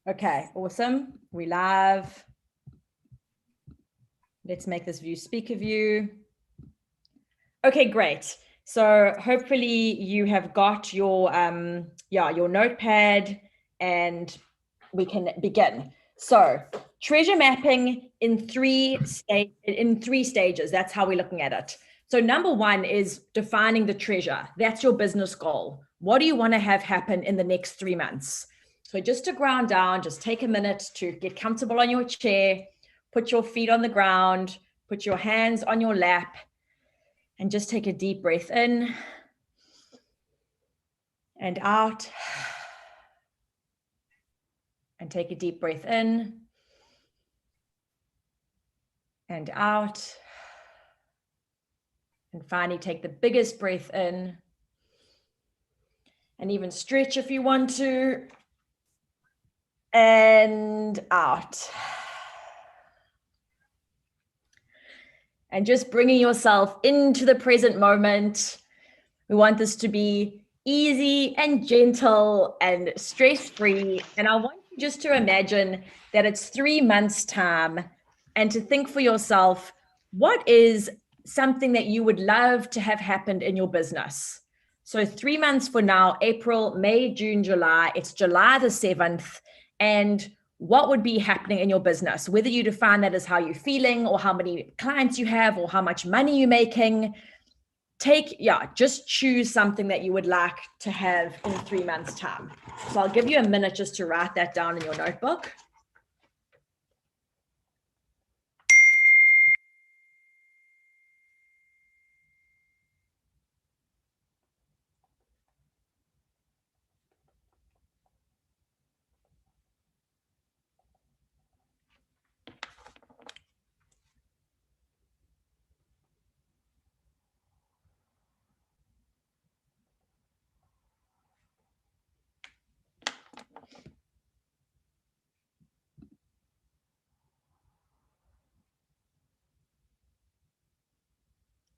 Okay, awesome. We live. Let's make this view speaker view. Okay, great. So hopefully you have got your your notepad and we can begin. So treasure mapping in three stages. That's how we're looking at it. So number one is defining the treasure. That's your business goal. What do you want to have happen in the next 3 months? So just to ground down, just take a minute to get comfortable on your chair, put your feet on the ground, put your hands on your lap, and just take a deep breath in and out. And take a deep breath in and out. And finally, take the biggest breath in. And even stretch if you want to. And out. And just bringing yourself into the present moment. We want this to be easy and gentle and stress-free. And I want you just to imagine that it's 3 months' time and to think for yourself, what is something that you would love to have happened in your business? So 3 months for now, April, May, June, July, it's July the 7th. And what would be happening in your business, whether you define that as how you're feeling or how many clients you have or how much money you're making. Just choose something that you would like to have in 3 months' time. So I'll give you a minute just to write that down in your notebook.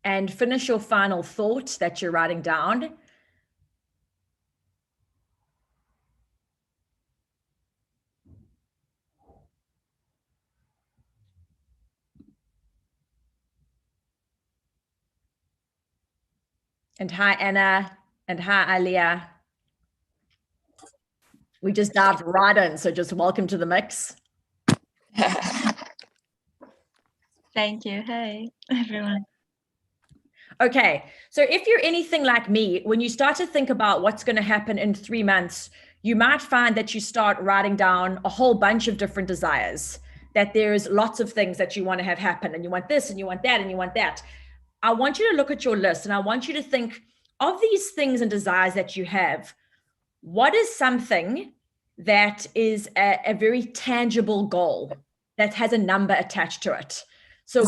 And finish your final thought that you're writing down. And hi, Anna, and hi, Alia. We just dived right in, so just welcome to the mix. Thank you. Hey, everyone. Okay, so if you're anything like me, when you start to think about what's going to happen in 3 months, you might find that you start writing down a whole bunch of different desires, that there's lots of things that you want to have happen, and you want this, and you want that, and you want that. I want you to look at your list, and I want you to think of these things and desires that you have. What is something that is a very tangible goal that has a number attached to it? So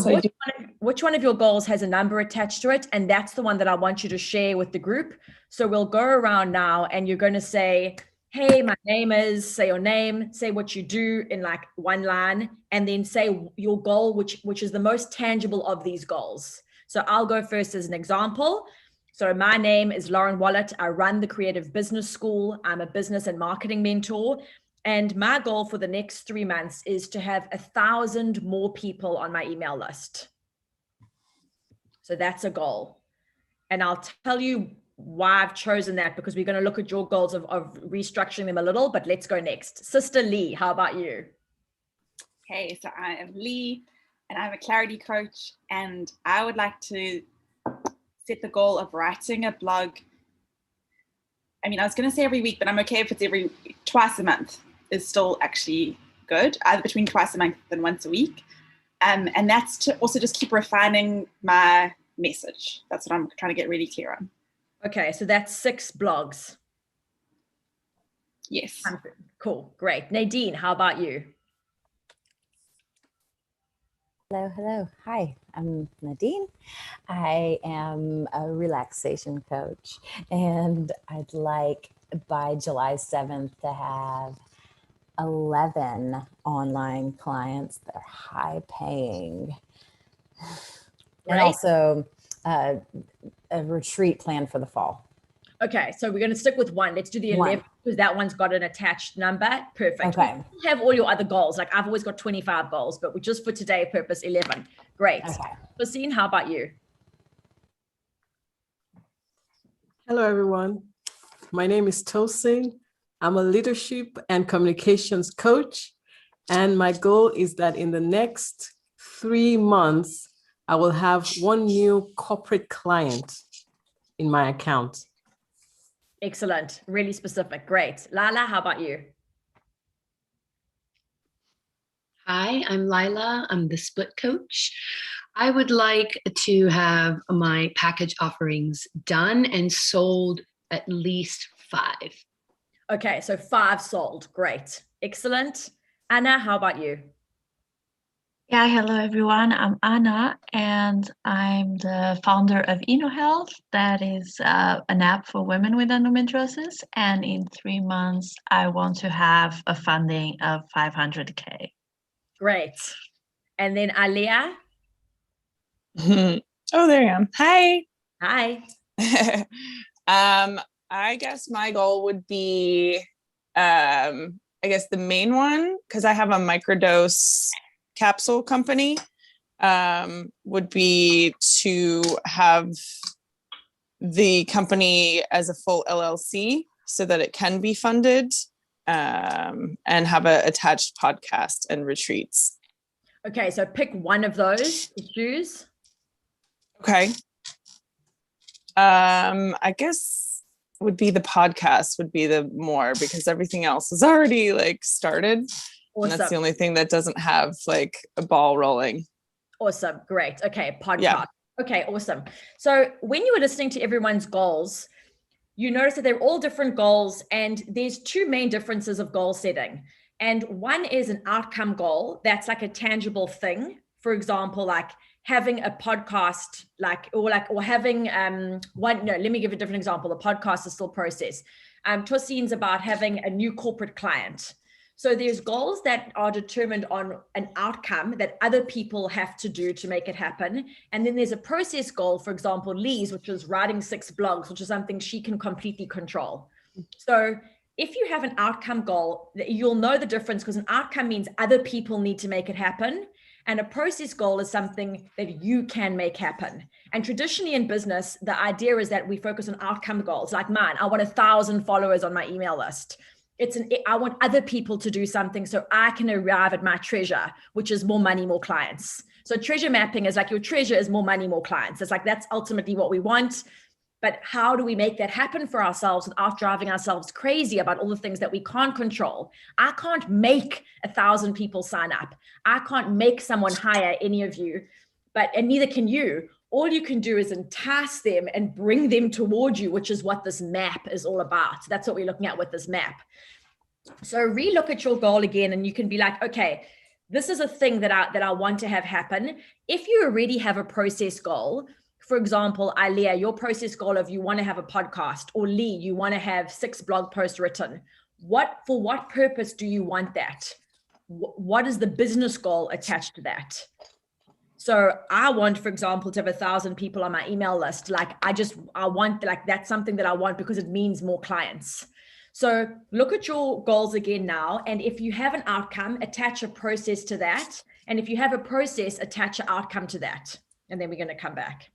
which one of your goals has a number attached to it? And that's the one that I want you to share with the group. So we'll go around now and you're going to say, hey, my name is, say your name, say what you do in like one line, and then say your goal, which is the most tangible of these goals. So I'll go first as an example. So my name is Lauren Wallett. I run the Creative Business School. I'm a business and marketing mentor. And my goal for the next 3 months is to have 1,000 more people on my email list. So that's a goal. And I'll tell you why I've chosen that, because we're going to look at your goals of restructuring them a little, but let's go next. Sister Lee, how about you? Okay, so I am Lee and I'm a clarity coach, and I would like to set the goal of writing a blog. I mean, I was going to say every week, but I'm okay if it's twice a month is still actually good, either between twice a month and once a week. And that's to also just keep refining my message. That's what I'm trying to get really clear on. Okay, so that's 6 blogs. Yes. Cool, great. Nadine, how about you? Hello. Hi, I'm Nadine. I am a relaxation coach, and I'd like by July 7th to have 11 online clients that are high paying. And also a retreat planned for the fall. Okay, so we're going to stick with one. Let's do the 11 because that one's got an attached number. Perfect. Okay. You have all your other goals. Like I've always got 25 goals, but we just for today purpose 11. Great. Okay. Christine, how about you? Hello, everyone. My name is Tosin. I'm a leadership and communications coach. And my goal is that in the next 3 months, I will have one new corporate client in my account. Excellent. Really specific. Great. Lala, how about you? Hi, I'm Lila. I'm the split coach. I would like to have my package offerings done and sold at least 5. Okay, so 5 sold. Great. Excellent. Anna, how about you? Yeah, hello everyone. I'm Anna, and I'm the founder of InnoHealth. That is an app for women with endometriosis. And in 3 months, I want to have a funding of 500K. Great. And then Alia? Oh, there I am. Hi. Hi. I guess my goal would be, I guess the main one, because I have a microdose capsule company, would be to have the company as a full LLC so that it can be funded, and have an attached podcast and retreats. Okay, so pick one of those to choose. Okay. I guess would be the podcast would be the more, because everything else is already like started. Awesome. And that's the only thing that doesn't have like a ball rolling. Awesome. Great. Okay. Podcast. Yeah. Okay. Awesome. So when you were listening to everyone's goals, you notice that they're all different goals, and there's 2 main differences of goal setting. And one is an outcome goal. That's like a tangible thing. For example, like having a podcast, or having let me give a different example. The podcast is still process. Tosin's about having a new corporate client. So there's goals that are determined on an outcome that other people have to do to make it happen. And then there's a process goal, for example, Lee's, which is writing 6 blogs, which is something she can completely control. So if you have an outcome goal, you'll know the difference, because an outcome means other people need to make it happen. And a process goal is something that you can make happen. And traditionally in business, the idea is that we focus on outcome goals. Like mine, I want 1,000 followers on my email list. I want other people to do something so I can arrive at my treasure, which is more money, more clients. So treasure mapping is like your treasure is more money, more clients. It's like, that's ultimately what we want. But how do we make that happen for ourselves without driving ourselves crazy about all the things that we can't control? I can't make 1,000 people sign up. I can't make someone hire any of you, and neither can you. All you can do is entice them and bring them toward you, which is what this map is all about. So that's what we're looking at with this map. So relook at your goal again, and you can be like, okay, this is a thing that I want to have happen. If you already have a process goal, for example, Alia, your process goal of you want to have a podcast, or Lee, you want to have 6 blog posts written. For what purpose do you want that? What is the business goal attached to that? So I want, for example, to have 1,000 people on my email list. I want, that's something that I want because it means more clients. So look at your goals again now. And if you have an outcome, attach a process to that. And if you have a process, attach an outcome to that. And then we're going to come back.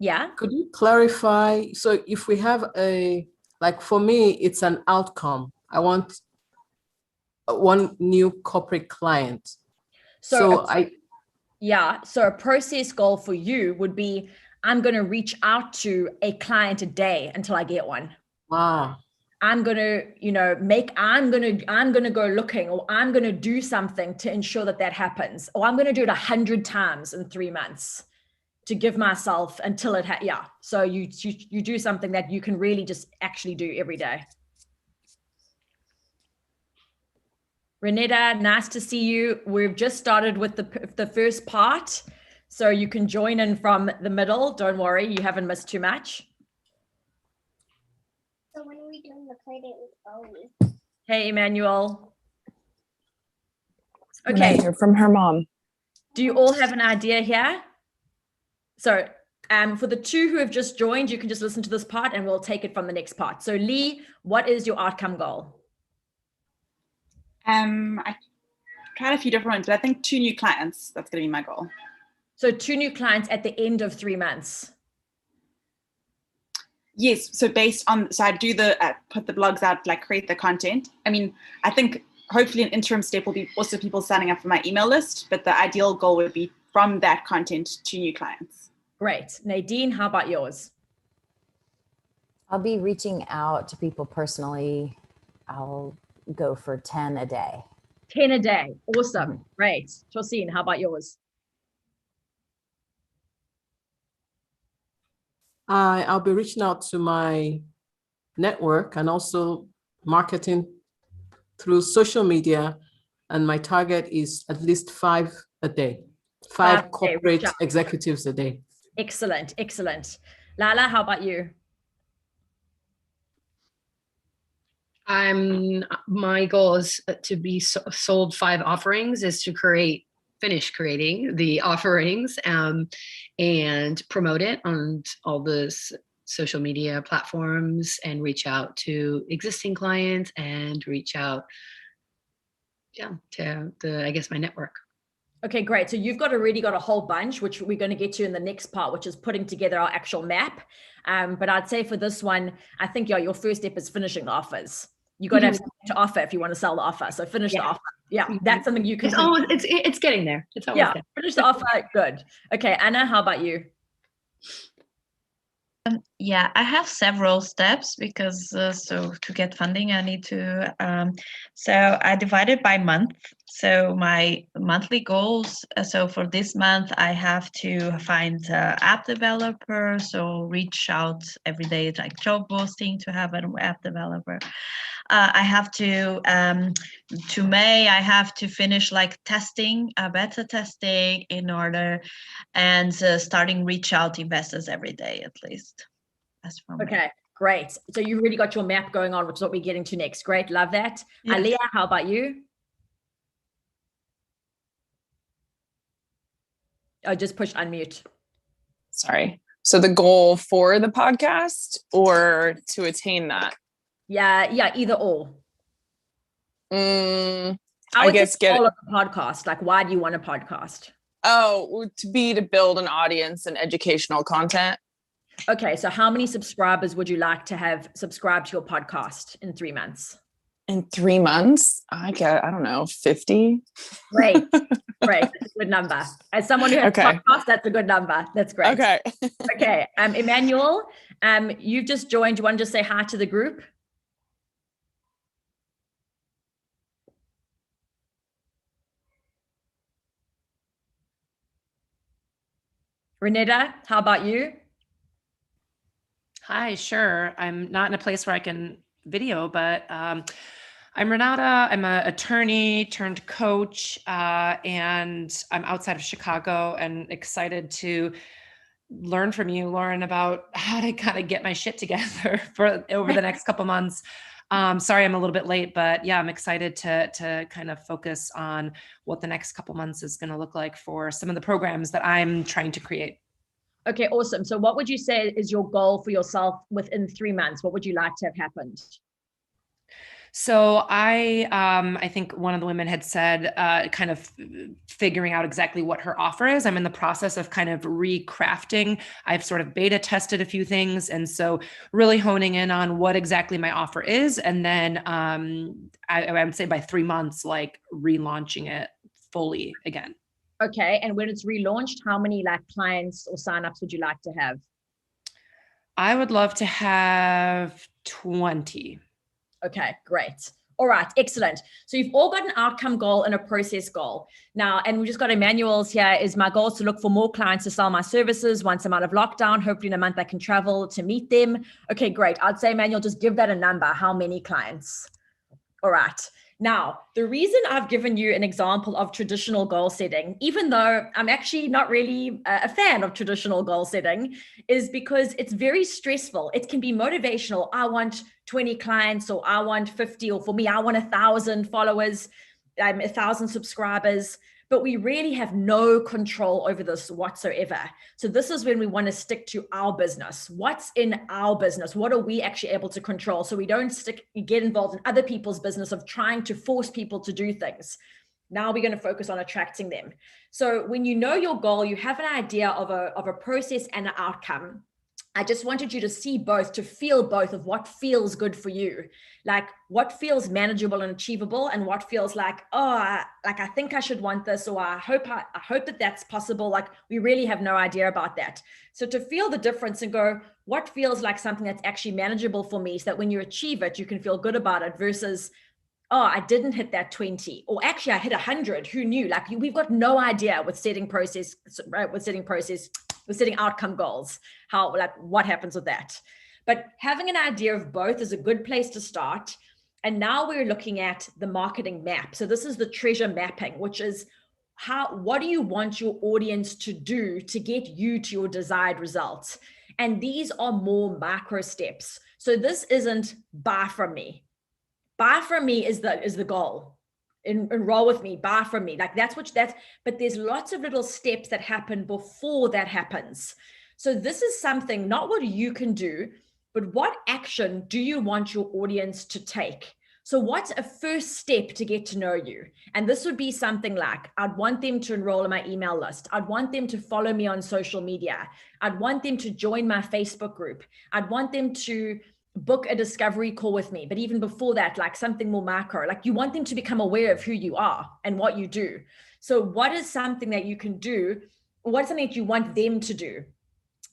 Yeah. Could you clarify? So if we have for me, it's an outcome. I want one new corporate client. So a process goal for you would be, I'm going to reach out to a client a day until I get one. Wow. I'm going to, I'm going to go looking, or I'm going to do something to ensure that happens. Or I'm going to do it 100 times in 3 months to give myself until it, So you do something that you can really just actually do every day. Renetta, nice to see you. We've just started with the first part, so you can join in from the middle. Don't worry, you haven't missed too much. So when are we doing Hey, Emmanuel. When I Okay. hear from her mom. Do you all have an idea here? So for the two who have just joined, you can just listen to this part and we'll take it from the next part. So Lee, what is your outcome goal? I tried a few different ones, but I think 2 new clients, that's going to be my goal. So 2 new clients at the end of 3 months. Yes, so based on, so I do the, put the blogs out, like create the content. I mean, I think hopefully an interim step will be also people signing up for my email list, but the ideal goal would be from that content 2 new clients. Great. Nadine, how about yours? I'll be reaching out to people personally. I'll go for 10 a day. 10 a day. Awesome. Great. Josine, how about yours? I'll be reaching out to my network and also marketing through social media. And my target is at least 5 a day, 5 corporate executives a day. Excellent. Excellent. Lala, how about you? My goal is to be sold 5 offerings, is to finish creating the offerings and promote it on all the social media platforms and reach out to existing clients and reach out to my network. Okay, great. So you've already got a whole bunch, which we're going to get to in the next part, which is putting together our actual map. But I'd say for this one, I think your first step is finishing the offers. You got to have something to offer if you want to sell the offer. So finish the offer. Yeah, that's something you can do. It's getting there. It's always there. Finish the offer. Good. Okay, Anna, how about you? Yeah, I have several steps because so to get funding, I need to. So I divided by month. So my monthly goals. So for this month, I have to find app developer. So reach out every day, like job posting to have an app developer. I have to May, I have to finish like testing, beta testing in order, and starting reach out investors every day at least. That's for me. Okay, great. So you really got your map going on, which is what we're getting to next. Great, love that. Yeah. Aliyah, how about you? Oh, just push unmute. Sorry. So the goal for the podcast or to attain that? Yeah, either or. I would guess get all of the podcast. Like, why do you want a podcast? Oh, to build an audience and educational content. Okay, so how many subscribers would you like to have subscribed to your podcast in 3 months? In 3 months, I don't know, 50. Great. That's a good number. As someone who has a podcast, that's a good number. That's great. Okay. Okay. Emmanuel, you've just joined. You want to just say hi to the group? Renetta, how about you? Hi, sure. I'm not in a place where I can video, but I'm Renata. I'm an attorney turned coach, and I'm outside of Chicago and excited to learn from you, Lauren, about how to kind of get my shit together for over the next couple months. Sorry, I'm a little bit late, but yeah, I'm excited to kind of focus on what the next couple months is going to look like for some of the programs that I'm trying to create. Okay, awesome. So what would you say is your goal for yourself within 3 months? What would you like to have happened? So I think one of the women had said, kind of figuring out exactly what her offer is. I'm in the process of kind of recrafting. I've sort of beta tested a few things. And so really honing in on what exactly my offer is. And then I would say by 3 months, like relaunching it fully again. Okay. And when it's relaunched, how many like clients or signups would you like to have? I would love to have 20. Okay, great. All right, excellent. So you've all got an outcome goal and a process goal. Now, and we just got Emmanuel's here is my goal is to look for more clients to sell my services once I'm out of lockdown. Hopefully in a month I can travel to meet them. Okay, great. I'd say, Emmanuel, just give that a number. How many clients? All right. Now, the reason I've given you an example of traditional goal setting, even though I'm actually not really a fan of traditional goal setting, is because it's very stressful. It can be motivational. I want 20 clients, or I want 50, or for me, I want 1,000 followers, 1,000 subscribers. But we really have no control over this whatsoever. So this is when we want to stick to our business. What's in our business? What are we actually able to control? So we don't get involved in other people's business of trying to force people to do things. Now we're going to focus on attracting them. So when you know your goal, you have an idea of a process and an outcome. I just wanted you to see both, to feel both of what feels good for you, like what feels manageable and achievable, and what feels like, I think I should want this, or I hope that that's possible. Like we really have no idea about that. So to feel the difference and go, what feels like something that's actually manageable for me, so that when you achieve it, you can feel good about it, versus, I didn't hit that 20, or actually I hit 100. Who knew? Like we've got no idea with setting outcome goals, what happens with that. But having an idea of both is a good place to start. And now we're looking at the marketing map. So this is the treasure mapping, which is what do you want your audience to do to get you to your desired results? And these are more macro steps. So this isn't buy from me. Buy from me is the goal. Enroll with me, buy from me. Like but there's lots of little steps that happen before that happens. So this is something, not what you can do, but what action do you want your audience to take? So what's a first step to get to know you? And this would be something like, I'd want them to enroll in my email list. I'd want them to follow me on social media. I'd want them to join my Facebook group. I'd want them to book a discovery call with me. But even before that, like something more macro, like you want them to become aware of who you are and what you do. So what is something that you can do? What's something that you want them to do?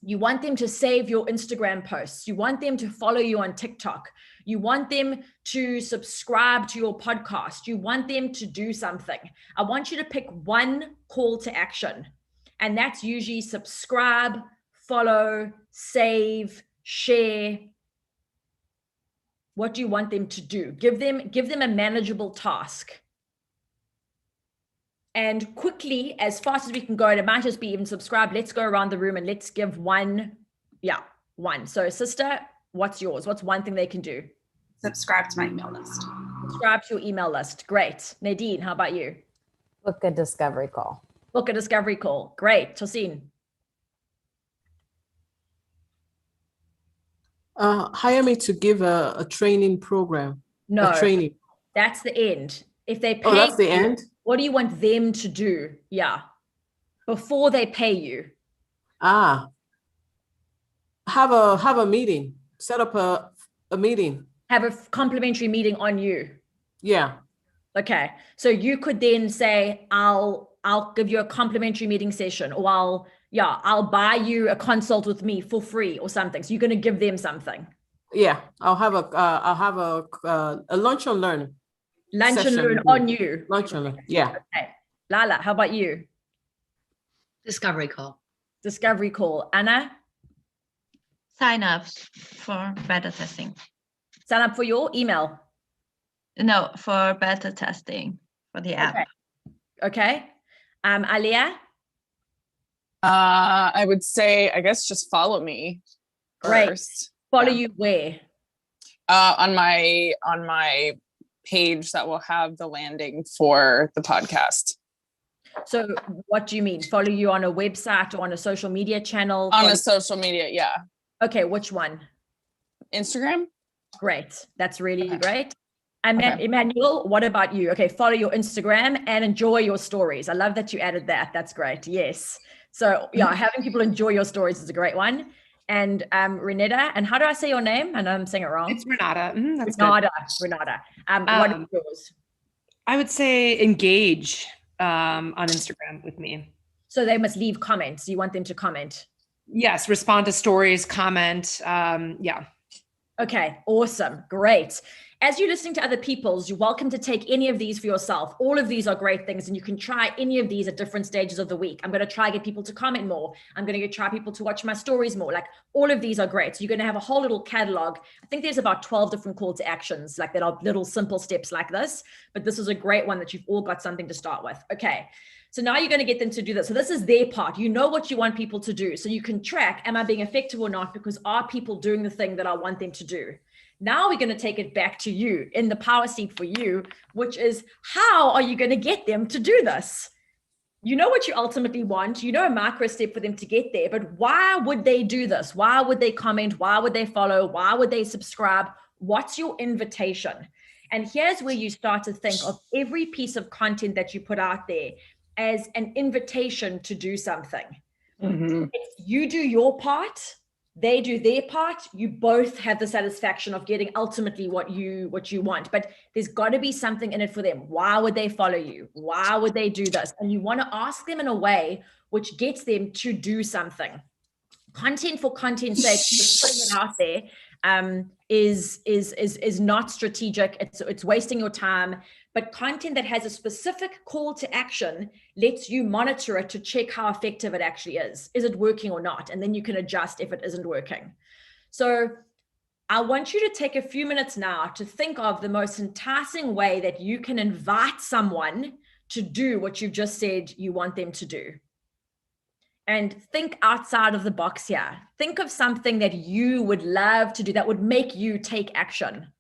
You want them to save your Instagram posts. You want them to follow you on TikTok. You want them to subscribe to your podcast. You want them to do something. I want you to pick one call to action. And that's usually subscribe, follow, save, share. What do you want them to do? Give them a manageable task. And quickly, as fast as we can go, and it might just be even subscribe. Let's go around the room and let's give one. Yeah, one. So sister, what's yours? What's one thing they can do? Subscribe to my email list. Subscribe to your email list. Great. Nadine, how about you? Book a discovery call. Book a discovery call. Great. Tosin. Hire me to give a training program. No, a training. That's the end. If they pay, Oh, that's the end? What do you want them to do? Yeah. Before they pay you. Have a meeting. Set up a meeting. Have a complimentary meeting on you. Yeah. Okay. So you could then say, I'll give you a complimentary meeting session, or I'll buy you a consult with me for free or something. So you're going to give them something. Yeah. I'll have a lunch and learn. Lunch and learn on you. Lunch and learn. Yeah. Okay. Lala, how about you? Discovery call. Discovery call. Anna? Sign-ups for beta testing. Sign up for your email. No, for beta testing for the app. Okay. Alia? I would say, I guess, just follow me first. Follow you where? On my page that will have the landing for the podcast. So what do you mean? Follow you on a website or on a social media channel? On a social media, yeah. Okay, which one? Instagram. Great. That's really great. And Emmanuel, what about you? Okay, follow your Instagram and enjoy your stories. I love that you added that. That's great. Yes. So yeah, having people enjoy your stories is a great one. And Renata, and how do I say your name? I know I'm saying it wrong. It's Renata. That's Renata. good. Renata. What is yours? I would say engage on Instagram with me. So they must leave comments. You want them to comment? Yes, respond to stories, comment. Yeah. Okay, awesome. Great. As you're listening to other people's, you're welcome to take any of these for yourself. All of these are great things, and you can try any of these at different stages of the week. I'm going to try get people to comment more. I'm going to try people to watch my stories more. Like, all of these are great. So you're going to have a whole little catalog. I think there's about 12 different call to actions, like that are little simple steps like this. But this is a great one that you've all got something to start with. Okay. So now you're going to get them to do this. So this is their part. You know what you want people to do. So you can track, am I being effective or not? Because are people doing the thing that I want them to do? Now we're going to take it back to you in the power seat for you, which is, how are you going to get them to do this? You know what you ultimately want. You know a micro step for them to get there, but why would they do this? Why would they comment? Why would they follow? Why would they subscribe? What's your invitation? And here's where you start to think of every piece of content that you put out there as an invitation to do something. If you do your part, they do their part, you both have the satisfaction of getting ultimately what you want. But there's got to be something in it for them. Why would they follow you? Why would they do this? And you want to ask them in a way which gets them to do something. Content for content's sake, just putting it out there is not strategic. It's wasting your time. But content that has a specific call to action lets you monitor it to check how effective it actually is. Is it working or not? And then you can adjust if it isn't working. So I want you to take a few minutes now to think of the most enticing way that you can invite someone to do what you've just said you want them to do. And think outside of the box here. Think of something that you would love to do that would make you take action.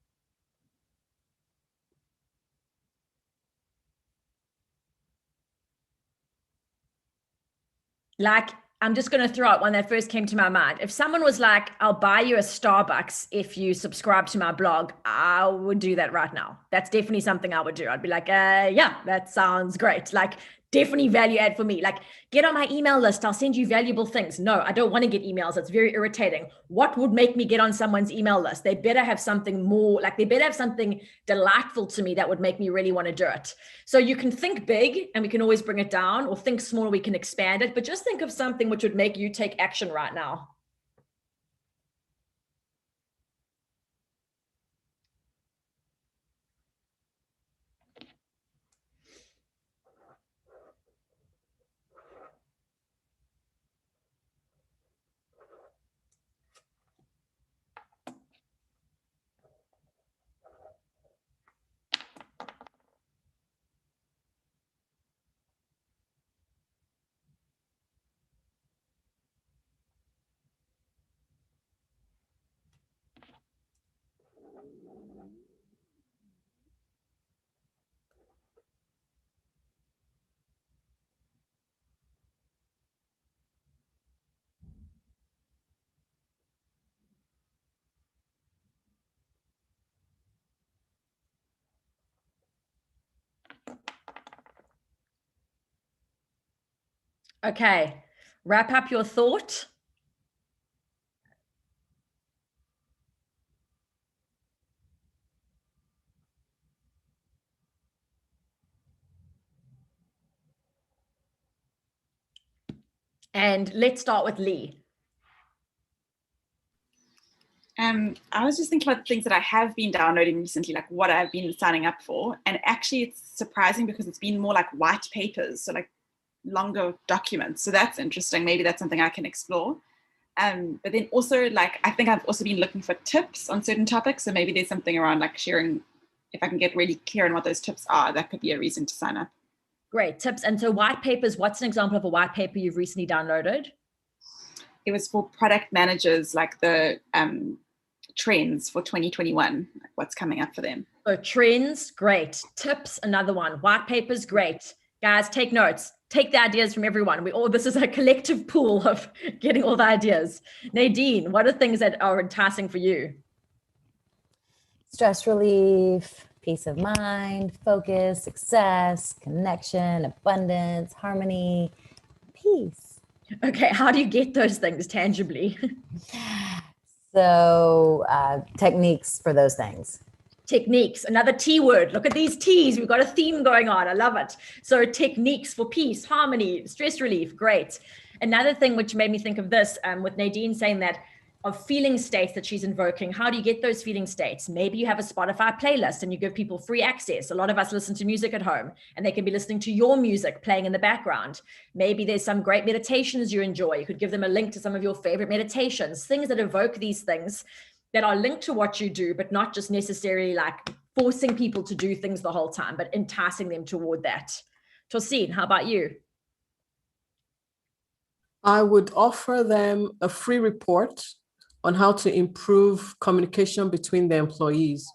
Like, I'm just going to throw out one that first came to my mind. If someone was like, I'll buy you a Starbucks if you subscribe to my blog, I would do that right now. That's definitely something I would do. I'd be like, yeah, that sounds great. Like, definitely value add for me. Like, get on my email list. I'll send you valuable things. No, I don't want to get emails. It's very irritating. What would make me get on someone's email list? They better have something more, like they better have something delightful to me that would make me really want to do it. So you can think big and we can always bring it down, or think small, we can expand it, but just think of something which would make you take action right now. Okay, wrap up your thought. And let's start with Lee. I was just thinking about the things that I have been downloading recently, like what I've been signing up for. And actually it's surprising because it's been more like white papers, so like longer documents. So that's interesting. Maybe that's something I can explore. But then also, like, I think I've also been looking for tips on certain topics. So maybe there's something around like sharing, if I can get really clear on what those tips are, that could be a reason to sign up. Great tips. And so white papers, what's an example of a white paper you've recently downloaded? It was for product managers, like the trends for 2021, like what's coming up for them. So trends, great. Tips, another one. White papers, great. Guys, take notes. Take the ideas from everyone. This is a collective pool of getting all the ideas. Nadine, what are things that are enticing for you? Stress relief, peace of mind, focus, success, connection, abundance, harmony, peace. Okay, how do you get those things tangibly? So techniques for those things. Techniques, another T word. Look at these T's. We've got a theme going on. I love it. So techniques for peace, harmony, stress relief. Great. Another thing which made me think of this with Nadine saying that feeling states that she's invoking. How do you get those feeling states? Maybe you have a Spotify playlist and you give people free access. A lot of us listen to music at home and they can be listening to your music playing in the background. Maybe there's some great meditations you enjoy. You could give them a link to some of your favorite meditations, things that evoke these things that are linked to what you do, but not just necessarily like forcing people to do things the whole time, but enticing them toward that. Tosin, how about you? I would offer them a free report on how to improve communication between the employees.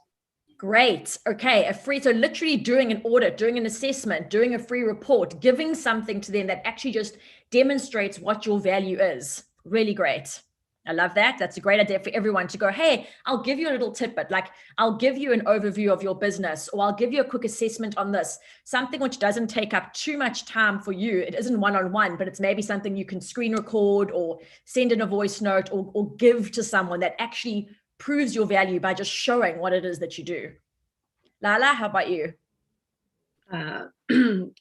Great. Okay. So literally doing an audit, doing an assessment, doing a free report, giving something to them that actually just demonstrates what your value is. Really great. I love that. That's a great idea for everyone to go, hey, I'll give you a little tidbit. Like I'll give you an overview of your business, or I'll give you a quick assessment on this, something which doesn't take up too much time for you. It isn't one-on-one, but it's maybe something you can screen record or send in a voice note or give to someone that actually proves your value by just showing what it is that you do. Lala, how about you?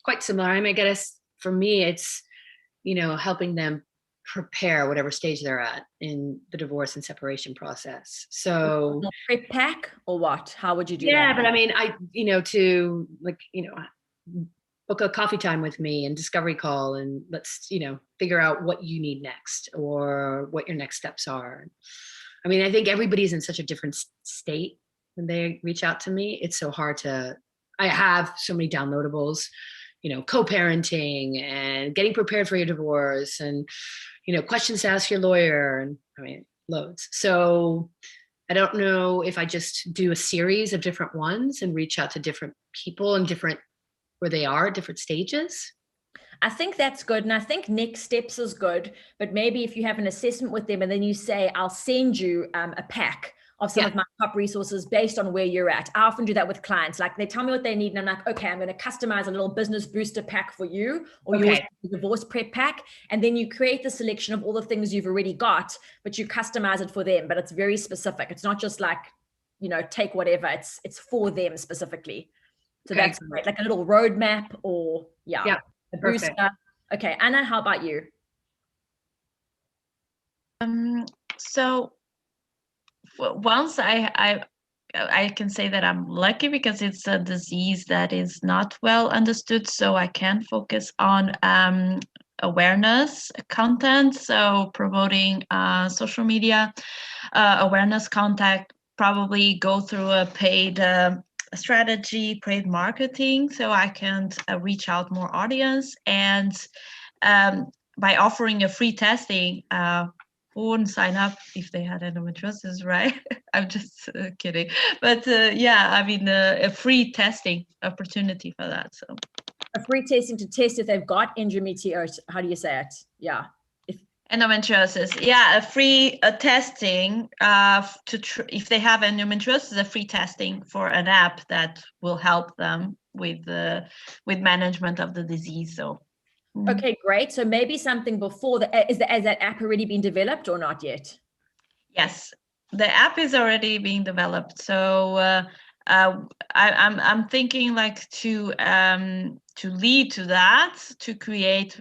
Quite similar. I mean, I guess for me, it's, helping them prepare whatever stage they're at in the divorce and separation process. So prep pack or what? How would you do that? Yeah, but I mean, to book a coffee time with me and discovery call, and let's, figure out what you need next or what your next steps are. I mean, I think everybody's in such a different state when they reach out to me. It's so hard I have so many downloadables, co-parenting and getting prepared for your divorce and, questions to ask your lawyer, and I mean, loads. So I don't know if I just do a series of different ones and reach out to different people and where they are at different stages. I think that's good. And I think next steps is good, but maybe if you have an assessment with them and then you say, I'll send you a pack of some of my top resources based on where you're at. I often do that with clients. Like they tell me what they need and I'm like, okay, I'm going to customize a little business booster pack for you or your divorce prep pack. And then you create the selection of all the things you've already got, but you customize it for them. But it's very specific. It's not just like, take whatever. It's for them specifically. So that's great. Like a little roadmap or a booster. Okay. Anna, how about you? So once I can say that I'm lucky because it's a disease that is not well understood, so I can focus on awareness content, so promoting social media awareness content, probably go through a paid strategy, paid marketing, so I can reach out more audience. And by offering a free testing, who wouldn't sign up if they had endometriosis, right? I'm just kidding. But I mean, a free testing opportunity for that. So a free testing to test if they've got endometriosis. How do you say it? Yeah. Endometriosis. Yeah, a free testing if they have endometriosis, a free testing for an app that will help them with management of the disease. So. Okay, great. So maybe something before has that app already been developed or not yet? Yes, the app is already being developed. So I'm thinking like to lead to that, to create.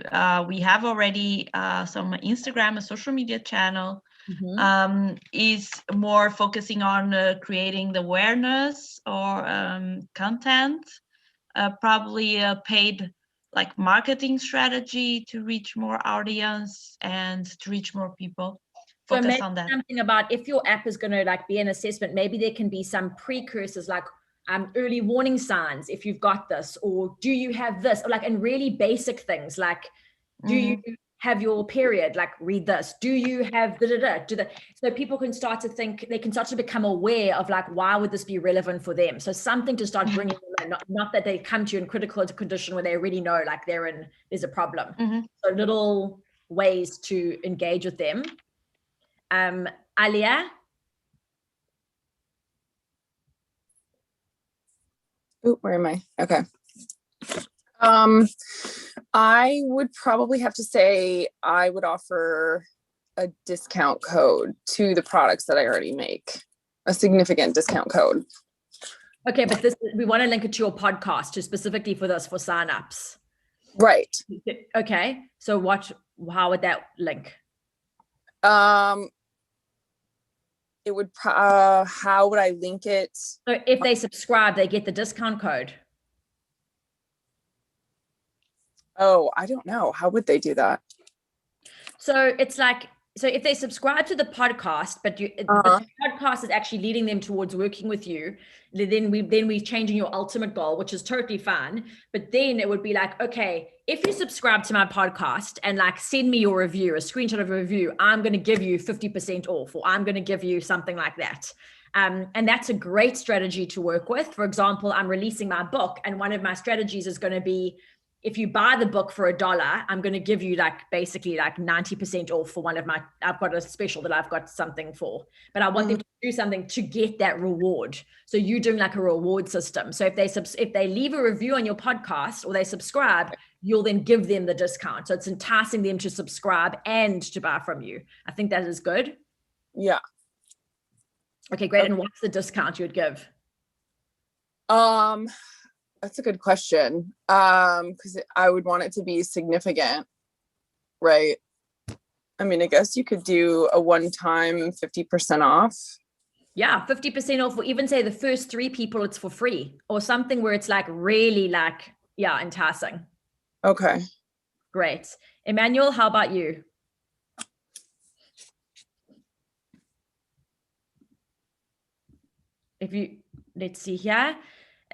We have already some Instagram, a social media channel. Is more focusing on creating the awareness or content, probably a paid like marketing strategy to reach more audience and to reach more people. Focus so maybe on that. Something about if your app is going to like be an assessment, maybe there can be some precursors like early warning signs if you've got this, or do you have this, or like and really basic things like do you have your period, like read this, do you have so people can start to think, they can start to become aware of like, why would this be relevant for them? So something to start bringing them in, not that they come to you in critical condition where they already know like there's a problem. So little ways to engage with them. Alia? Oh, where am I? Okay. I would probably have to say I would offer a discount code to the products that I already make, a significant discount code. Okay, but we want to link it to your podcast specifically for this, for signups. Right. Okay. So how would that link? it would, how would I link it? So if they subscribe, they get the discount code. Oh, I don't know. How would they do that? So it's like, so if they subscribe to the podcast, but the podcast is actually leading them towards working with you, then we're changing your ultimate goal, which is totally fine. But then it would be like, okay, if you subscribe to my podcast and like send me your review, a screenshot of a review, I'm going to give you 50% off, or I'm going to give you something like that. And that's a great strategy to work with. For example, I'm releasing my book, and one of my strategies is going to be, if you buy the book for $1, I'm going to give you like basically like 90% off for one of my, I've got a special that I've got something for, but I want them to do something to get that reward. So you're doing like a reward system. So if they leave a review on your podcast or they subscribe, you'll then give them the discount. So it's enticing them to subscribe and to buy from you. I think that is good. Yeah. Okay, great. And what's the discount you would give? That's a good question. Because I would want it to be significant, right? I mean, I guess you could do a one-time 50% off. Yeah, 50% off, or even say the first 3 people, it's for free, or something where it's like really like, yeah, enticing. Okay. Great. Emmanuel, how about you? Let's see here.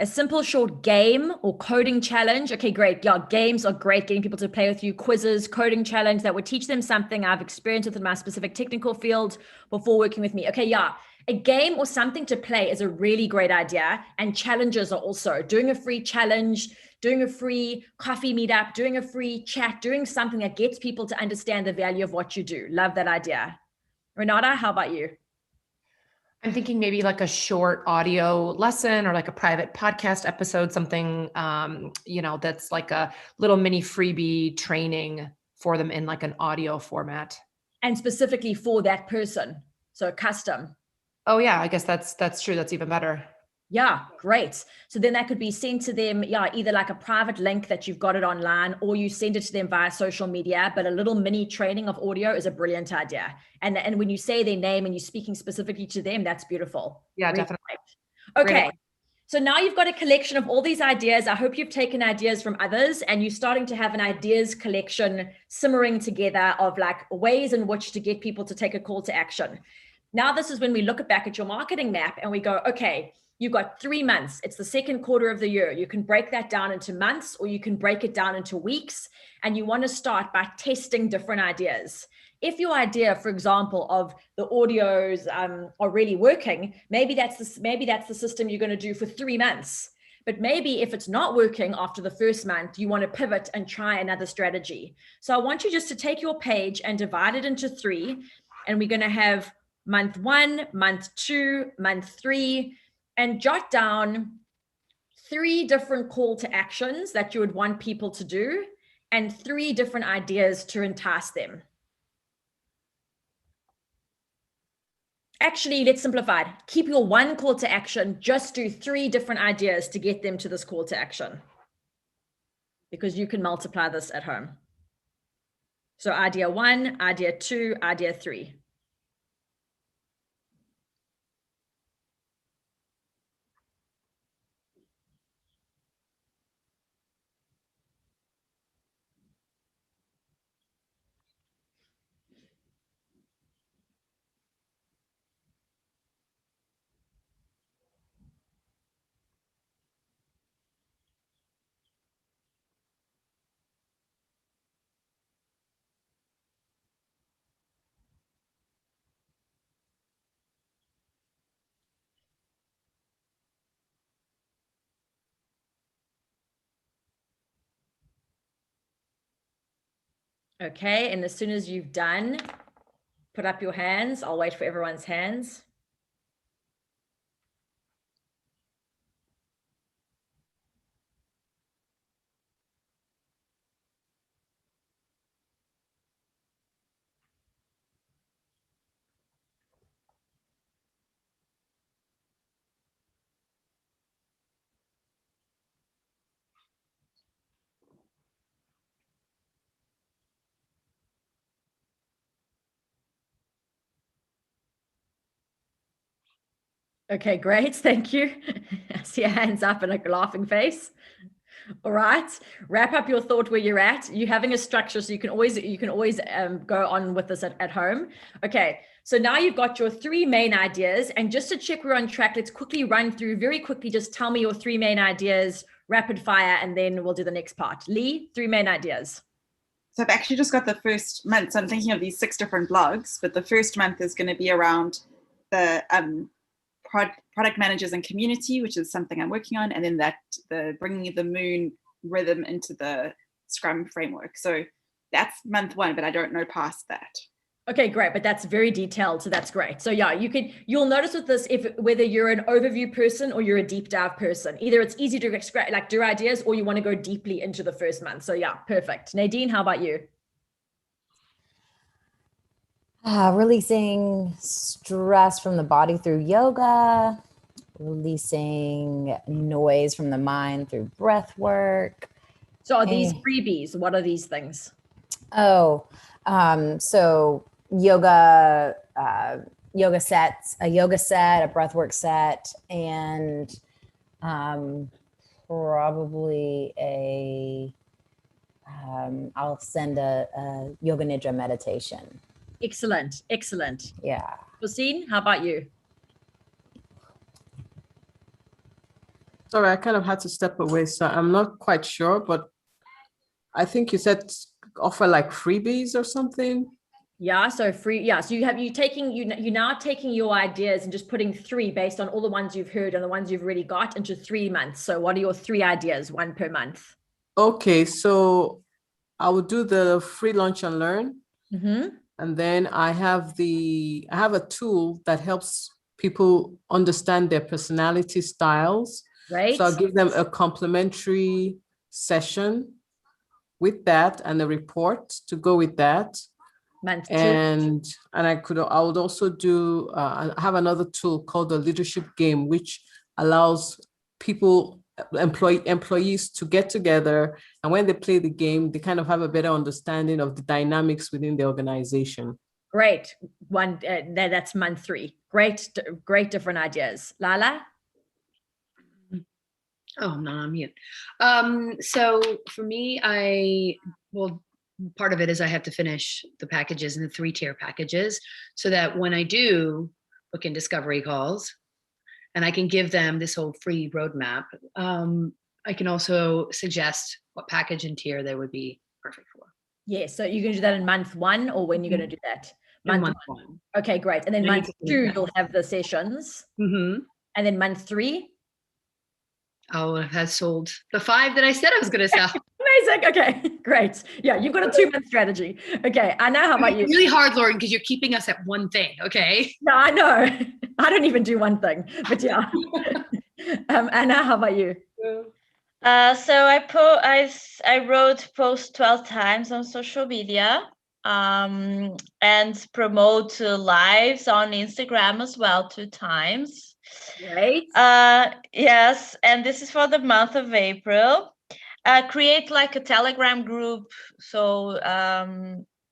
A simple short game or coding challenge. Okay, great. Yeah, games are great, getting people to play with you. Quizzes, coding challenge that would teach them something I've experienced within my specific technical field before working with me. Okay, yeah. A game or something to play is a really great idea. And challenges are also doing a free challenge, doing a free coffee meetup, doing a free chat, doing something that gets people to understand the value of what you do. Love that idea. Renata, how about you? I'm thinking maybe like a short audio lesson or like a private podcast episode, something, that's like a little mini freebie training for them in like an audio format. And specifically for that person. So custom. Oh yeah, I guess that's true. That's even better. Yeah, great. So then that could be sent to them, either like a private link that you've got it online, or you send it to them via social media. But a little mini training of audio is a brilliant idea. And when you say their name and you're speaking specifically to them, that's beautiful. Yeah, really definitely. great. Okay. So now you've got a collection of all these ideas. I hope you've taken ideas from others and you're starting to have an ideas collection simmering together of like ways in which to get people to take a call to action. Now, this is when we look back at your marketing map and we go, okay, you've got 3 months. It's the second quarter of the year. You can break that down into months, or you can break it down into weeks. And you want to start by testing different ideas. If your idea, for example, of the audios are really working, maybe that's the system you're going to do for 3 months. But maybe if it's not working after the first month, you want to pivot and try another strategy. So I want you just to take your page and divide it into 3. And we're going to have month 1, month 2, month 3, and jot down 3 different call to actions that you would want people to do and 3 different ideas to entice them. Actually, let's simplify it. Keep your 1 call to action, just do 3 different ideas to get them to this call to action, because you can multiply this at home. So idea 1, idea 2, idea 3. Okay, and as soon as you've done, put up your hands. I'll wait for everyone's hands. Okay, great. Thank you. I see your hands up and a laughing face. All right. Wrap up your thought where you're at. You're having a structure, so you can always go on with this at home. Okay. So now you've got your three main ideas, and just to check we're on track, let's quickly run through very quickly. Just tell me your three main ideas, rapid fire, and then we'll do the next part. Lee, three main ideas. So I've actually just got the first month. So I'm thinking of these 6 different blogs, but the first month is going to be around the product managers and community, which is something I'm working on, and then the bringing the moon rhythm into the Scrum framework. So that's month 1, but I don't know past that. Okay, great. But that's very detailed. So that's great. So yeah, you'll notice with this, whether you're an overview person or you're a deep dive person, either it's easy to do ideas or you want to go deeply into the first month. So yeah, perfect. Nadine, how about you? Releasing stress from the body through yoga, releasing noise from the mind through breath work. So are these freebies? What are these things? So yoga sets, a yoga set, a breathwork set, and probably I'll send a yoga nidra meditation. Excellent. Yeah. Justine, how about you? Sorry, I kind of had to step away, so I'm not quite sure, but I think you said offer like freebies or something. Yeah, so free. Yeah, so you're now taking your ideas and just putting 3 based on all the ones you've heard and the ones you've already got into 3 months. So what are your 3 ideas, 1 per month? Okay, so I will do the free lunch and learn. Mm-hmm. And then I have a tool that helps people understand their personality styles. Right. So I'll give them a complimentary session with that and a report to go with that. Month 2. And I would also do I have another tool called the leadership game, which allows employees to get together, and when they play the game, they kind of have a better understanding of the dynamics within the organization. Great. That's month 3. Great different ideas. Lala? Oh, I'm not on mute. So for me, part of it is I have to finish the packages and the 3-tier packages so that when I do book in discovery calls and I can give them this whole free roadmap, I can also suggest what package and tier they would be perfect for. Yeah, so you're going to do that in month 1, or when you're going to do that? Month one. Okay, great. And then month 2, you'll have the sessions. Mm-hmm. And then month 3? I'll have sold the 5 that I said I was going to sell. Amazing. Okay, great. Yeah, you've got a 2-month strategy. Okay, Anna, how about you? It's really hard, Lauren, because you're keeping us at one thing. Okay. No, I know. I don't even do one thing, but yeah. Anna, how about you? So I wrote post 12 times on social media, and promote lives on Instagram as well 2 times. Great. Yes, and this is for the month of April. Create like a Telegram group, so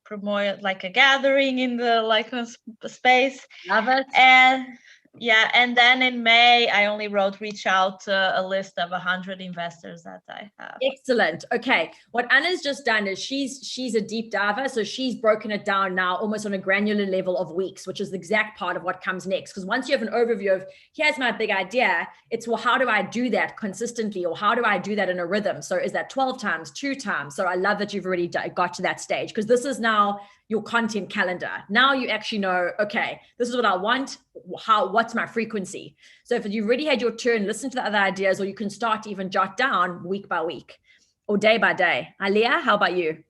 promote like a gathering in the space. Love it. And then in May, I only wrote reach out to a list of 100 investors that I have. Excellent. Okay. What Anna's just done is she's a deep diver. So she's broken it down now almost on a granular level of weeks, which is the exact part of what comes next. Because once you have an overview of here's my big idea, it's, well, how do I do that consistently? Or how do I do that in a rhythm? So is that 12 times, 2 times? So I love that you've already got to that stage, because this is now your content calendar. Now you actually know, okay, this is what I want. What's my frequency? So if you've already had your turn, listen to the other ideas, or you can start to even jot down week by week or day by day. Aliyah, how about you?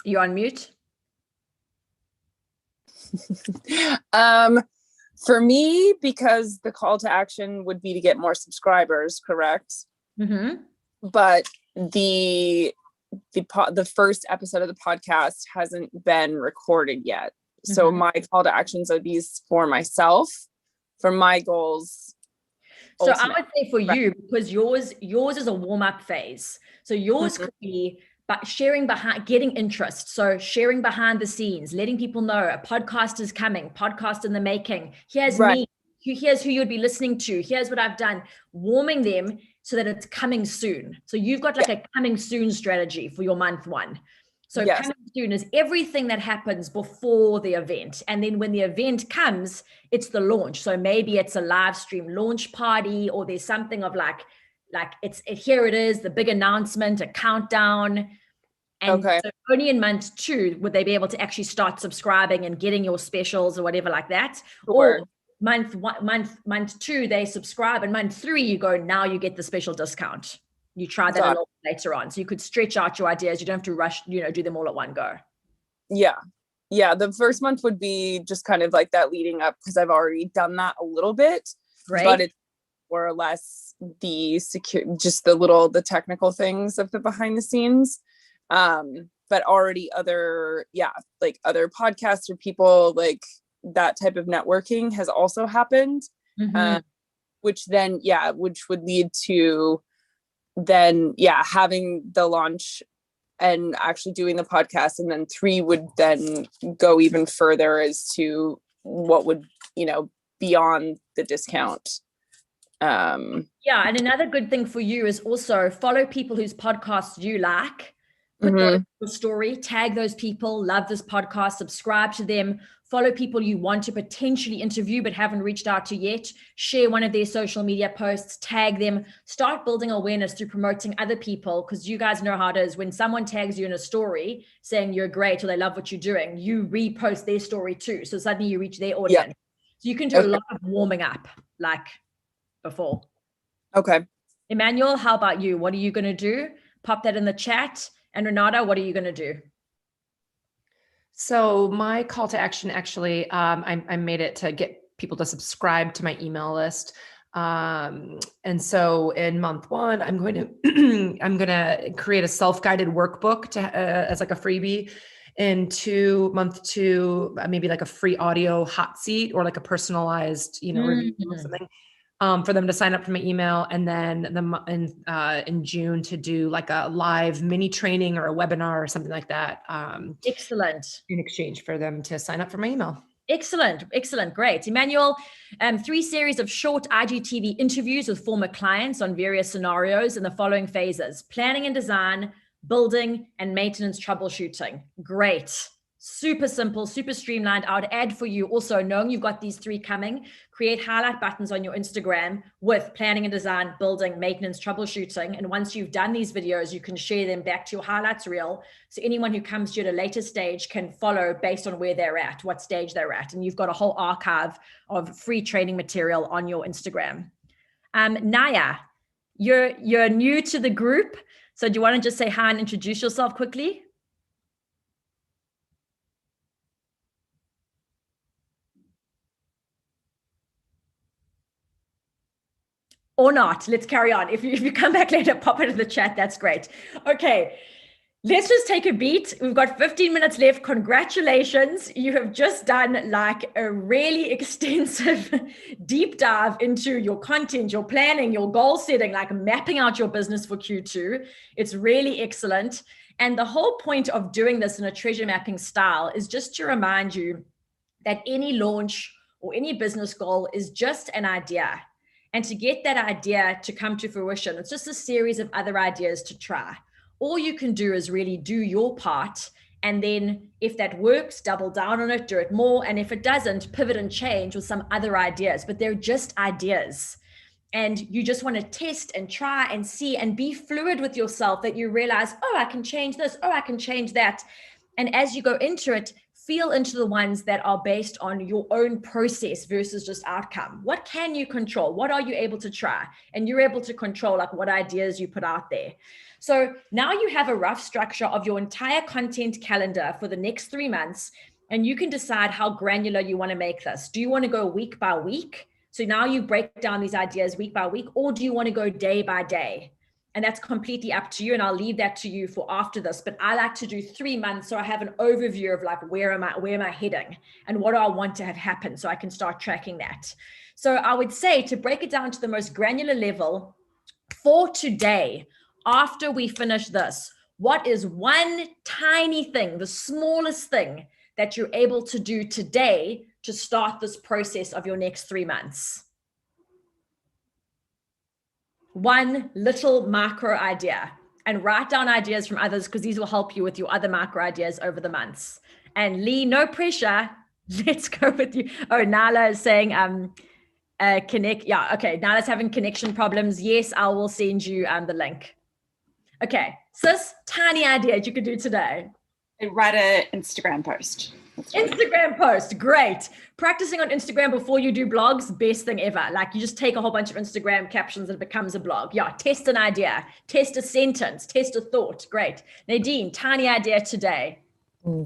You're on mute. For me, because the call to action would be to get more subscribers, correct? Mm-hmm. But the first episode of the podcast hasn't been recorded yet. Mm-hmm. So my call to actions are these for myself, for my goals. So I would say for you, because yours is a warm-up phase. So yours could be but sharing behind, getting interest. So sharing behind the scenes, letting people know a podcast is coming, podcast in the making. Here's me, here's who you'd be listening to. Here's what I've done, warming them so that it's coming soon. So you've got like a coming soon strategy for your month one. So coming soon is everything that happens before the event. And then when the event comes, it's the launch. So maybe it's a live stream launch party, or there's something of like here it is, the big announcement, a countdown. And so only in month 2 would they be able to actually start subscribing and getting your specials or whatever like that. Or month 2 they subscribe, and month 3 you go, now you get the special discount. You try that a little later on. So you could stretch out your ideas. You don't have to rush, do them all at one go. Yeah. The first month would be just kind of like that leading up, because I've already done that a little bit. Right. But it's more or less the the technical things of the behind the scenes. But already other podcasts or people, like that type of networking has also happened. Which would lead to then having the launch and actually doing the podcast. And then 3 would then go even further as to what would, beyond the discount. And another good thing for you is also follow people whose podcasts you like. Put that in your story, tag those people, love this podcast, subscribe to them, follow people you want to potentially interview but haven't reached out to yet, share one of their social media posts, tag them, start building awareness through promoting other people, because you guys know how it is. When someone tags you in a story saying you're great or they love what you're doing, you repost their story too. So suddenly you reach their audience. So you can do a lot of warming up like before. Okay. Emmanuel, how about you? What are you going to do? Pop that in the chat. And Renata, what are you going to do? So my call to action, actually, I made it to get people to subscribe to my email list. And so in month 1, I'm going to create a self-guided workbook as like a freebie. In month 2, maybe like a free audio hot seat or like a personalized, review or something. For them to sign up for my email, and then in June to do like a live mini training or a webinar or something like that. Excellent. In exchange for them to sign up for my email. Excellent. Great. Emmanuel, 3 series of short IGTV interviews with former clients on various scenarios in the following phases: planning and design, building, and maintenance troubleshooting. Great. Super simple, super streamlined. I would add for you also, knowing you've got these 3 coming, create highlight buttons on your Instagram with planning and design, building, maintenance, troubleshooting. And once you've done these videos, you can share them back to your highlights reel. So anyone who comes to you at a later stage can follow based on where they're at, what stage they're at. And you've got a whole archive of free training material on your Instagram. Naya, you're new to the group. So do you want to just say hi and introduce yourself quickly? Or not. Let's carry on. If you come back later, pop it in the chat. That's great. Okay. Let's just take a beat. We've got 15 minutes left. Congratulations. You have just done like a really extensive deep dive into your content, your planning, your goal setting, like mapping out your business for Q2. It's really excellent. And the whole point of doing this in a treasure mapping style is just to remind you that any launch or any business goal is just an idea. And to get that idea to come to fruition, it's just a series of other ideas to try. All you can do is really do your part. And then if that works, double down on it, do it more. And if it doesn't, pivot and change with some other ideas. But they're just ideas. And you just want to test and try and see and be fluid with yourself, that you realize, oh, I can change this. Oh, I can change that. And as you go into it, feel into the ones that are based on your own process versus just outcome. What can you control? What are you able to try? And you're able to control like what ideas you put out there. So now you have a rough structure of your entire content calendar for the next 3 months, and you can decide how granular you want to make this. Do you want to go week by week? So now you break down these ideas week by week, or do you want to go day by day? And that's completely up to you. And I'll leave that to you for after this. But I like to do 3 months. So I have an overview of like, where am I heading? And what do I want to have happen? So I can start tracking that. So I would say, to break it down to the most granular level, for today, after we finish this, What is one tiny thing, the smallest thing that you're able to do today to start this process of your next 3 months? One little macro idea, and write down ideas from others because these will help you with your other macro ideas over the months. And Lee, no pressure. Let's go with you. Oh, Nala is saying, connect. Yeah, okay. Nala's having connection problems. Yes, I will send you the link. Okay, sis, tiny idea you could do today. Write an Instagram post. Instagram post, great. Practicing on Instagram before you do blogs, best thing ever. Like you just take a whole bunch of Instagram captions and it becomes a blog. Yeah, test an idea, test a sentence, test a thought. Great. Nadine, tiny idea today.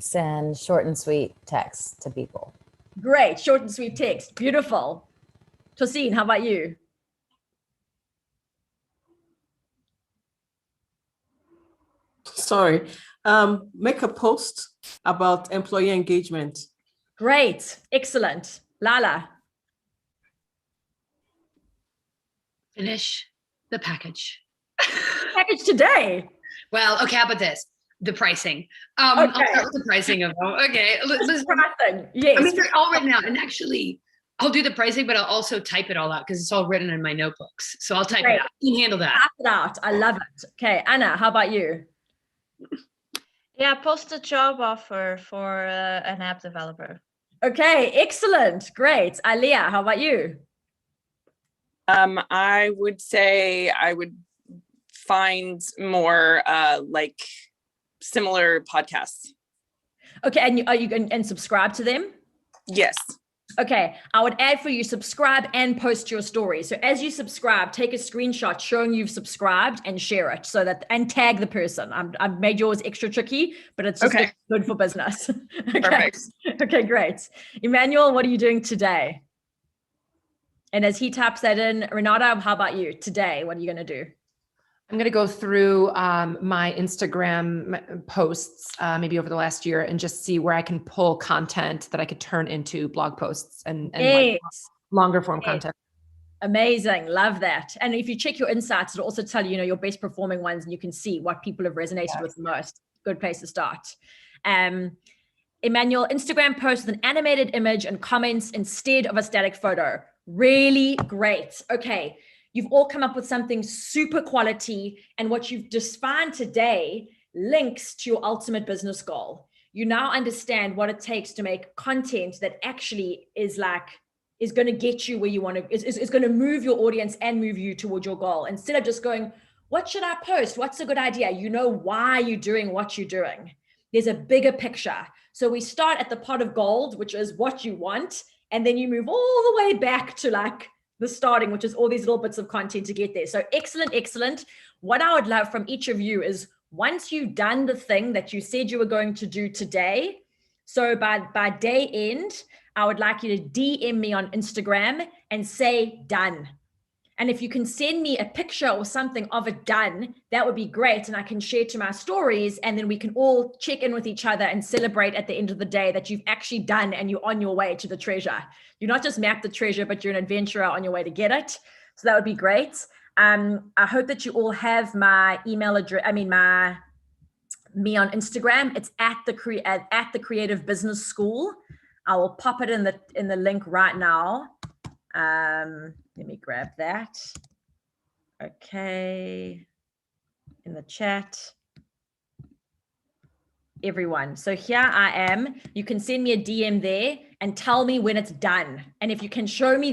Send short and sweet texts to people. Great, short and sweet text. Beautiful. Tosin, how about you? Sorry. Make a post about employee engagement. Great, excellent. Lala. Finish the package. Package today. Well, okay, how about this? The pricing. I'll start with the pricing of them. Okay. Pricing. Yes. I mean, they're all written out. And actually, I'll do the pricing, but I'll also type it all out because it's all written in my notebooks. So I'll type it out. You can handle that. Type it out. I love it. Okay, Anna, how about you? Yeah, post a job offer for an app developer. Okay, excellent. Great. Aliyah, how about you? I would say I would find more like similar podcasts. Okay, and are you going and subscribe to them? Yes. Okay, I would add for you, subscribe and post your story. So as you subscribe, take a screenshot showing you've subscribed and share it so that, and tag the person. I've made yours extra tricky, but it's just good for business. Okay. Perfect. Okay, great. Emmanuel, what are you doing today? And as he taps that in, Renata, how about you today? What are you going to do? I'm going to go through my Instagram posts maybe over the last year and just see where I can pull content that I could turn into blog posts and like longer form content. Amazing. Love that. And if you check your insights, it'll also tell you, your best performing ones, and you can see what people have resonated with the most. Good place to start. Emmanuel, Instagram post with an animated image and comments instead of a static photo. Really great. Okay. You've all come up with something super quality, and what you've defined today links to your ultimate business goal. You now understand what it takes to make content that actually is going to get you where you want to, is going to move your audience and move you towards your goal. Instead of just going, what should I post? What's a good idea? You know why you're doing what you're doing. There's a bigger picture. So we start at the pot of gold, which is what you want, and then you move all the way back to the starting, which is all these little bits of content to get there. So excellent, excellent. What I would love from each of you is once you've done the thing that you said you were going to do today, so by day end, I would like you to DM me on Instagram and say done. And if you can send me a picture or something of it done, that would be great. And I can share to my stories, and then we can all check in with each other and celebrate at the end of the day that you've actually done and you're on your way to the treasure. You're not just mapped the treasure, but you're an adventurer on your way to get it. So that would be great. I hope that you all have my email address. Me on Instagram. It's at the Creative Business School. I will pop it in the link right now. Let me grab that. Okay. In the chat. Everyone. So here I am. You can send me a DM there and tell me when it's done. And if you can show me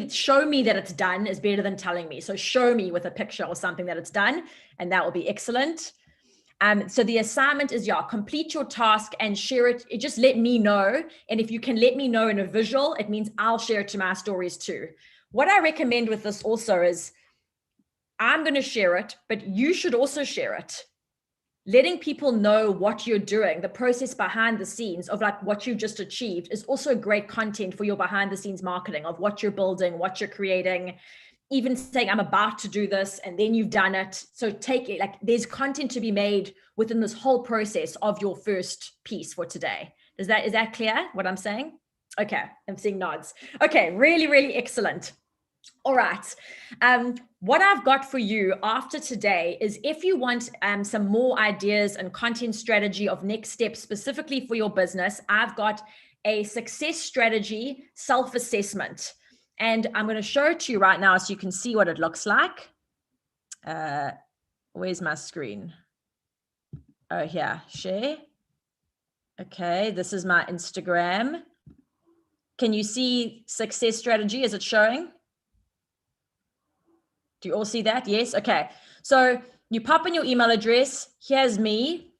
that it's done is better than telling me. So show me with a picture or something that it's done, and that will be excellent. So the assignment is, complete your task and share it. Just let me know. And if you can let me know in a visual, it means I'll share it to my stories too. What I recommend with this also is I'm going to share it, but you should also share it. Letting people know what you're doing, the process behind the scenes of what you just achieved is also great content for your behind the scenes marketing of what you're building, what you're creating. Even saying I'm about to do this and then you've done it. So take it, there's content to be made within this whole process of your first piece for today. Is that clear what I'm saying? Okay, I'm seeing nods. Okay, really, really excellent. All right. what I've got for you after today is if you want some more ideas and content strategy of next steps specifically for your business, I've got a success strategy self-assessment. And I'm going to show it to you right now so you can see what it looks like. Where's my screen? Oh, here, share. Okay, this is my Instagram. Can you see success strategy? Is it showing? Do you all see that? Yes. Okay. So you pop in your email address. Here's me.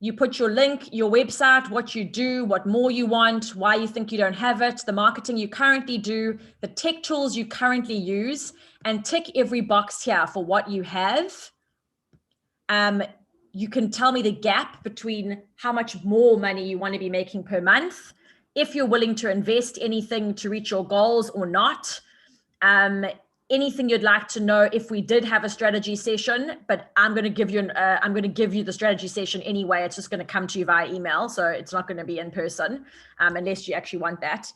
You put your link, your website, what you do, what more you want, why you think you don't have it, the marketing you currently do, the tech tools you currently use, and tick every box here for what you have. You can tell me the gap between how much more money you want to be making per month, if you're willing to invest anything to reach your goals or not. Anything you'd like to know if we did have a strategy session, but I'm going to give you the strategy session anyway. It's just going to come to you via email, so it's not going to be in person unless you actually want that.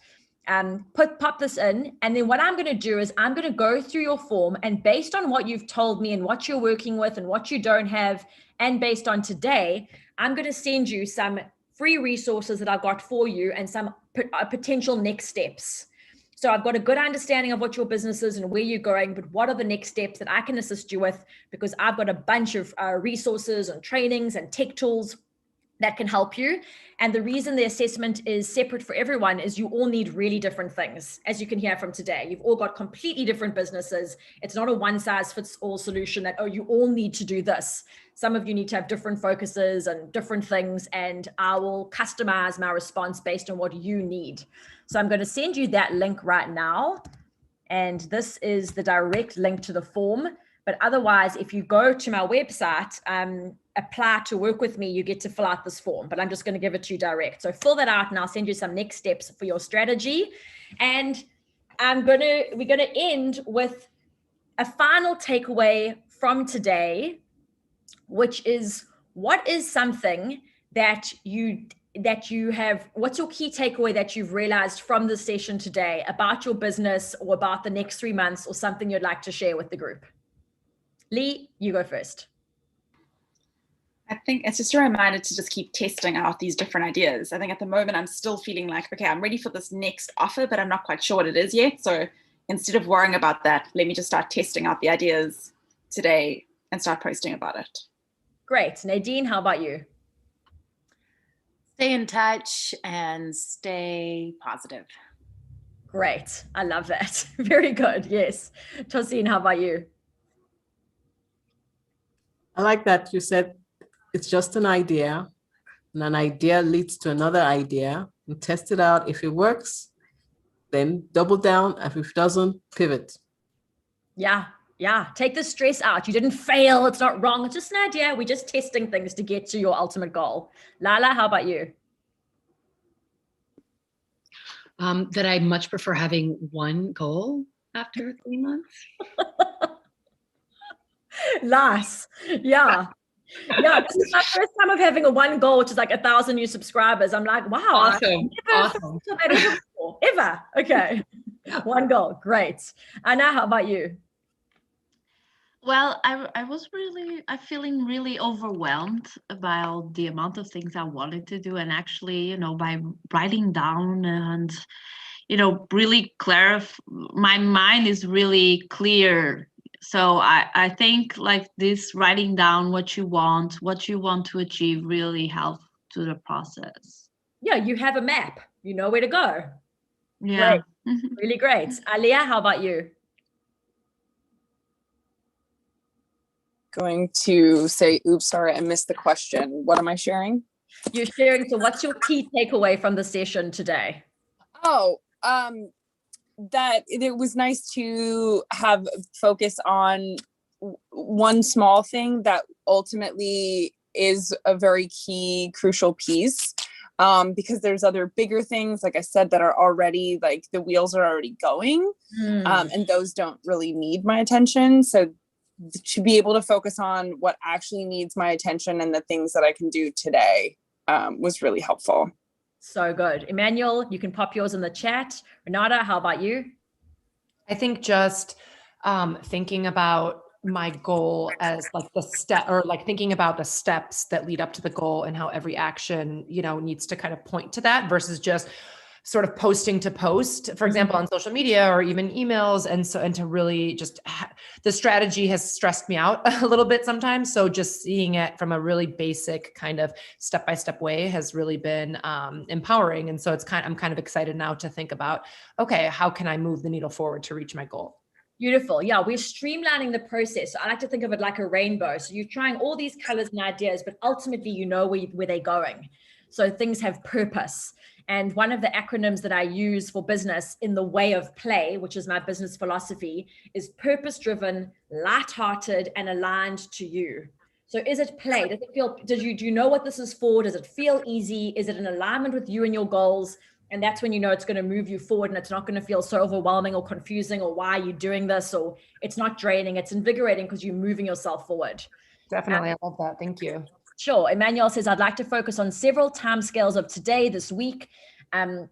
Pop this in, and then what I'm going to do is I'm going to go through your form, and based on what you've told me and what you're working with and what you don't have, and based on today, I'm going to send you some free resources that I've got for you and some potential next steps. So I've got a good understanding of what your business is and where you're going, but what are the next steps that I can assist you with? Because I've got a bunch of resources and trainings and tech tools that can help you. And the reason the assessment is separate for everyone is you all need really different things. As you can hear from today, you've all got completely different businesses. It's not a one size fits all solution that, oh, you all need to do this. Some of you need to have different focuses and different things, and I will customize my response based on what you need. So I'm going to send you that link right now. And this is the direct link to the form. But otherwise, if you go to my website, apply to work with me, you get to fill out this form, but I'm just going to give it to you direct. So fill that out and I'll send you some next steps for your strategy. And we're going to end with a final takeaway from today, which is, what is something that you have, what's your key takeaway that you've realized from the session today about your business or about the next 3 months, or something you'd like to share with the group? Lee, you go first. I think it's just a reminder to just keep testing out these different ideas. I think at the moment I'm still feeling like, okay, I'm ready for this next offer, but I'm not quite sure what it is yet. So instead of worrying about that, let me just start testing out the ideas today and start posting about it. Great. Nadine, how about you? Stay in touch and stay positive. Great. I love that. Very good. Yes. Tosin, how about you? I like that you said it's just an idea, and an idea leads to another idea, and test it out. If it works, then double down. If it doesn't, pivot. Yeah. Take the stress out. You didn't fail. It's not wrong. It's just an idea. We're just testing things to get to your ultimate goal. Lala, how about you? That I much prefer having one goal after 3 months. Nice. Yeah. This is my first time of having a one goal, which is like 1,000 new subscribers. I'm like, wow. Awesome. Ever. Okay. One goal. Great. Anna, how about you? Well, I'm feeling really overwhelmed about the amount of things I wanted to do. And actually, by writing down and, really my mind is really clear. So I think like this, writing down what you want to achieve really helps to the process. Yeah, you have a map. You know where to go. Yeah. Great. Really great. Alia, how about you? Going to say, oops, sorry, I missed the question. What am I sharing? You're sharing. So what's your key takeaway from the session today? Oh, that it was nice to have focus on one small thing that ultimately is a very key, crucial piece. Because there's other bigger things, like I said, that are already, like, the wheels are already going, and those don't really need my attention. So to be able to focus on what actually needs my attention and the things that I can do today was really helpful. So good. Emmanuel, you can pop yours in the chat. Renata, how about you? I think just thinking about my goal as like the step, or like thinking about the steps that lead up to the goal and how every action, needs to kind of point to that versus just sort of posting to post, for example, on social media or even emails. And to really just, the strategy has stressed me out a little bit sometimes. So just seeing it from a really basic kind of step-by-step way has really been empowering. And so I'm kind of excited now to think about, okay, how can I move the needle forward to reach my goal? Beautiful. Yeah, we're streamlining the process. So I like to think of it like a rainbow. So you're trying all these colors and ideas, but ultimately you know where they're going. So things have purpose. And one of the acronyms that I use for business in the way of play, which is my business philosophy, is purpose-driven, light-hearted, and aligned to you. So is it play? Does it feel, do you know what this is for? Does it feel easy? Is it in alignment with you and your goals? And that's when you know it's going to move you forward, and it's not going to feel so overwhelming or confusing, or why are you doing this, or it's not draining, it's invigorating because you're moving yourself forward. Definitely. I love that. Thank you. Sure. Emmanuel says, I'd like to focus on several timescales of today, this week, and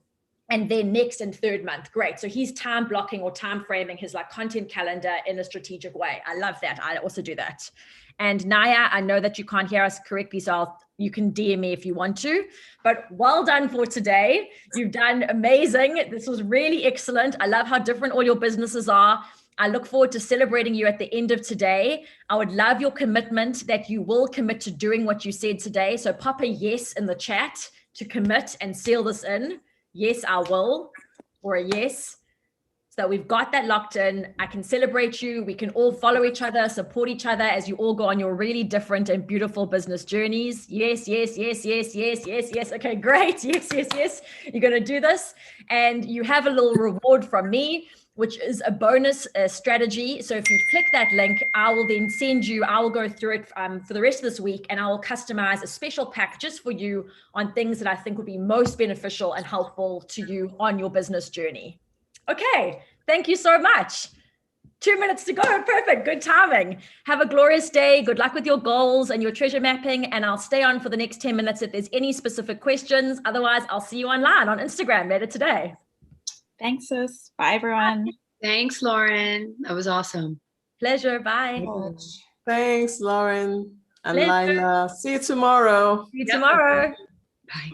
then next and third month. Great. So he's time blocking or time framing his like content calendar in a strategic way. I love that. I also do that. And Naya, I know that you can't hear us correctly, so you can DM me if you want to, but well done for today. You've done amazing. This was really excellent. I love how different all your businesses are. I look forward to celebrating you at the end of today. I would love your commitment that you will commit to doing what you said today. So pop a yes in the chat to commit and seal this in. Yes, I will, or a yes. So we've got that locked in. I can celebrate you. We can all follow each other, support each other as you all go on your really different and beautiful business journeys. Yes, yes, yes, yes, yes, yes, yes. Okay, great. Yes, yes, yes. You're going to do this. And you have a little reward from me, which is a bonus strategy. So if you click that link, I will then send you, I will go through it for the rest of this week, and I will customize a special pack just for you on things that I think would be most beneficial and helpful to you on your business journey. Okay, thank you so much. 2 minutes to go. Perfect. Good timing. Have a glorious day. Good luck with your goals and your treasure mapping. And I'll stay on for the next 10 minutes if there's any specific questions. Otherwise, I'll see you online on Instagram later today. Thanks, sis. Bye, everyone. Thanks, Lauren. That was awesome. Pleasure. Bye. Thanks, Lauren and Pleasure. Lila. See you tomorrow. See you tomorrow. Bye.